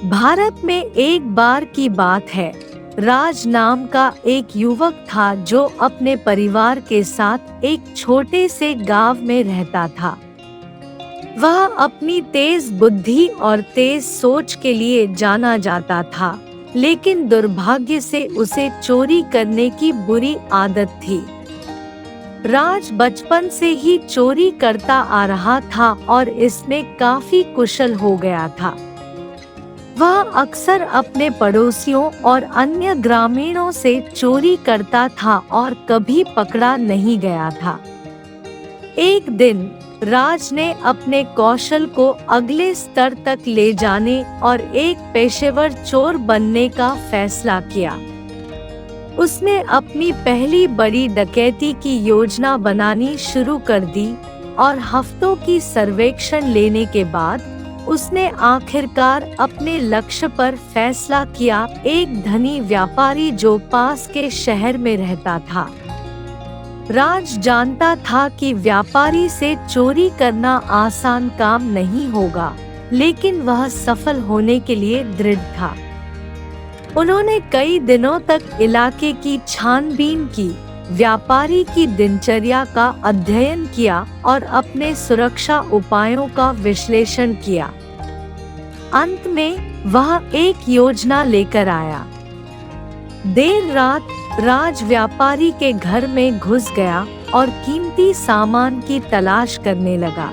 भारत में एक बार की बात है। राज नाम का एक युवक था जो अपने परिवार के साथ एक छोटे से गांव में रहता था। वह अपनी तेज बुद्धि और तेज सोच के लिए जाना जाता था, लेकिन दुर्भाग्य से उसे चोरी करने की बुरी आदत थी। राज बचपन से ही चोरी करता आ रहा था और इसमें काफी कुशल हो गया था। वह अक्सर अपने पड़ोसियों और अन्य ग्रामीणों से चोरी करता था और कभी पकड़ा नहीं गया था। एक दिन राज ने अपने कौशल को अगले स्तर तक ले जाने और एक पेशेवर चोर बनने का फैसला किया। उसने अपनी पहली बड़ी डकैती की योजना बनानी शुरू कर दी और हफ्तों की सर्वेक्षण लेने के बाद उसने आखिरकार अपने लक्ष्य पर फैसला किया। एक धनी व्यापारी जो पास के शहर में रहता था। राज जानता था कि व्यापारी से चोरी करना आसान काम नहीं होगा, लेकिन वह सफल होने के लिए दृढ़ था। उन्होंने कई दिनों तक इलाके की छानबीन की, व्यापारी की दिनचर्या का अध्ययन किया और अपने सुरक्षा उपायों का विश्लेषण किया। अंत में वह एक योजना लेकर आया। देर रात राज व्यापारी के घर में घुस गया और कीमती सामान की तलाश करने लगा।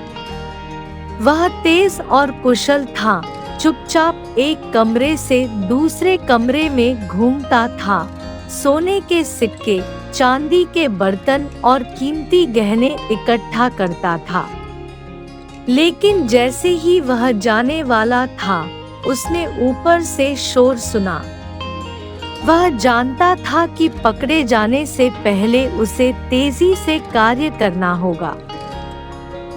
वह तेज और कुशल था, चुपचाप एक कमरे से दूसरे कमरे में घूमता था, सोने के सिक्के, चांदी के बर्तन और कीमती गहने इकट्ठा करता था। लेकिन जैसे ही वह जाने वाला था, उसने ऊपर से शोर सुना। वह जानता था कि पकड़े जाने से पहले उसे तेजी से कार्य करना होगा।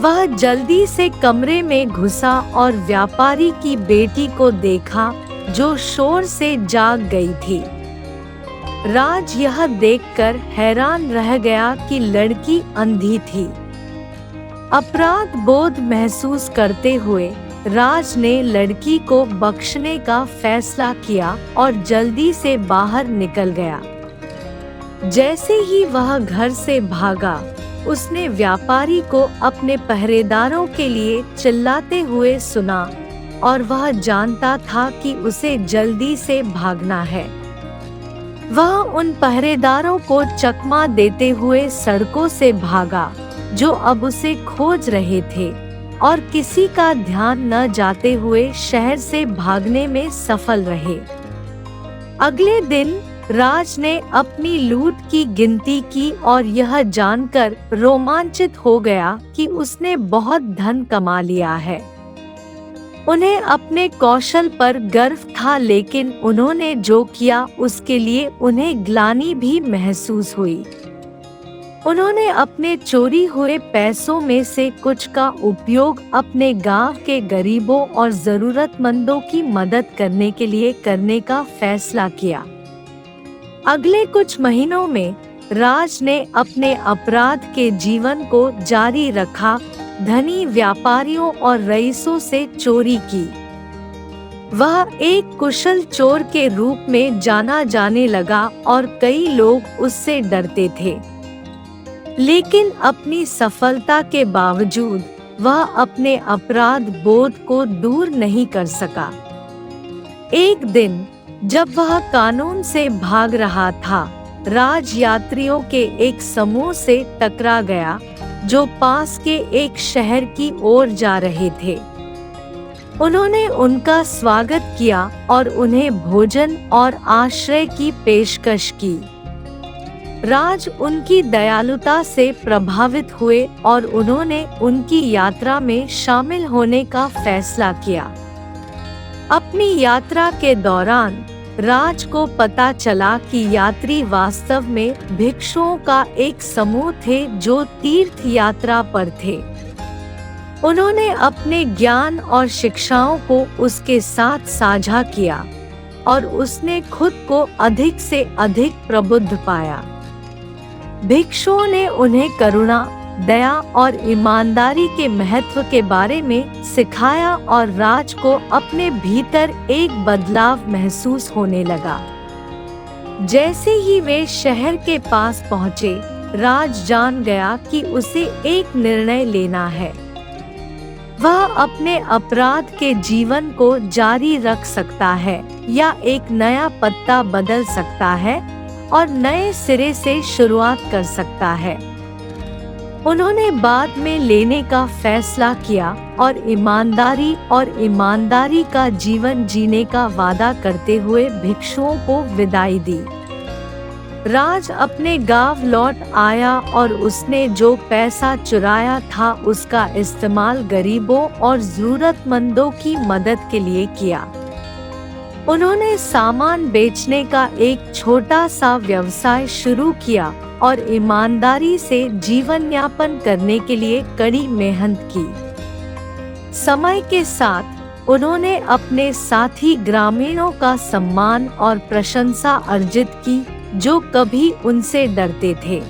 वह जल्दी से कमरे में घुसा और व्यापारी की बेटी को देखा, जो शोर से जाग गई थी। राज यह देखकर हैरान रह गया कि लड़की अंधी थी। अपराध बोध महसूस करते हुए राज ने लड़की को बख्शने का फैसला किया और जल्दी से बाहर निकल गया। जैसे ही वह घर से भागा, उसने व्यापारी को अपने पहरेदारों के लिए चिल्लाते हुए सुना और वह जानता था कि उसे जल्दी से भागना है। वह उन पहरेदारों को चकमा देते हुए सड़कों से भागा, जो अब उसे खोज रहे थे, और किसी का ध्यान न जाते हुए शहर से भागने में सफल रहे। अगले दिन राज ने अपनी लूट की गिनती की और यह जानकर रोमांचित हो गया कि उसने बहुत धन कमा लिया है। उन्हें अपने कौशल पर गर्व था, लेकिन उन्होंने जो किया उसके लिए उन्हें ग्लानि भी महसूस हुई। उन्होंने अपने चोरी हुए पैसों में से कुछ का उपयोग अपने गांव के गरीबों और जरूरतमंदों की मदद करने के लिए करने का फैसला किया। अगले कुछ महीनों में राज ने अपने अपराध के जीवन को जारी रखा, धनी व्यापारियों और रईसों से चोरी की। वह एक कुशल चोर के रूप में जाना जाने लगा और कई लोग उससे डरते थे। लेकिन अपनी सफलता के बावजूद वह अपने अपराध बोध को दूर नहीं कर सका। एक दिन जब वह कानून से भाग रहा था, राज यात्रियों के एक समूह से टकरा गया, जो पास के एक शहर की ओर जा रहे थे। उन्होंने उनका स्वागत किया और उन्हें भोजन और आश्रय की पेशकश की। राज उनकी दयालुता से प्रभावित हुए और उन्होंने उनकी यात्रा में शामिल होने का फैसला किया। अपनी यात्रा के दौरान राज को पता चला कि यात्री वास्तव में भिक्षुओं का एक समूह थे, जो तीर्थ यात्रा पर थे। उन्होंने अपने ज्ञान और शिक्षाओं को उसके साथ साझा किया और उसने खुद को अधिक से अधिक प्रबुद्ध पाया। भिक्षुओं ने उन्हें करुणा, दया और ईमानदारी के महत्व के बारे में सिखाया और राज को अपने भीतर एक बदलाव महसूस होने लगा। जैसे ही वे शहर के पास पहुँचे, राज जान गया कि उसे एक निर्णय लेना है। वह अपने अपराध के जीवन को जारी रख सकता है या एक नया पत्ता बदल सकता है और नए सिरे से शुरुआत कर सकता है। उन्होंने बाद में लेने का फैसला किया और ईमानदारी का जीवन जीने का वादा करते हुए भिक्षुओं को विदाई दी। राज अपने गांव लौट आया और उसने जो पैसा चुराया था उसका इस्तेमाल गरीबों और जरूरतमंदों की मदद के लिए किया। उन्होंने सामान बेचने का एक छोटा सा व्यवसाय शुरू किया और ईमानदारी से जीवन यापन करने के लिए कड़ी मेहनत की। समय के साथ उन्होंने अपने साथी ग्रामीणों का सम्मान और प्रशंसा अर्जित की, जो कभी उनसे डरते थे।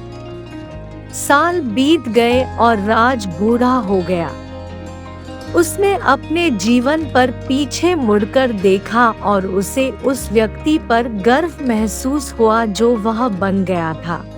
साल बीत गए और राज बूढ़ा हो गया। उसने अपने जीवन पर पीछे मुड़कर देखा और उसे उस व्यक्ति पर गर्व महसूस हुआ जो वह बन गया था।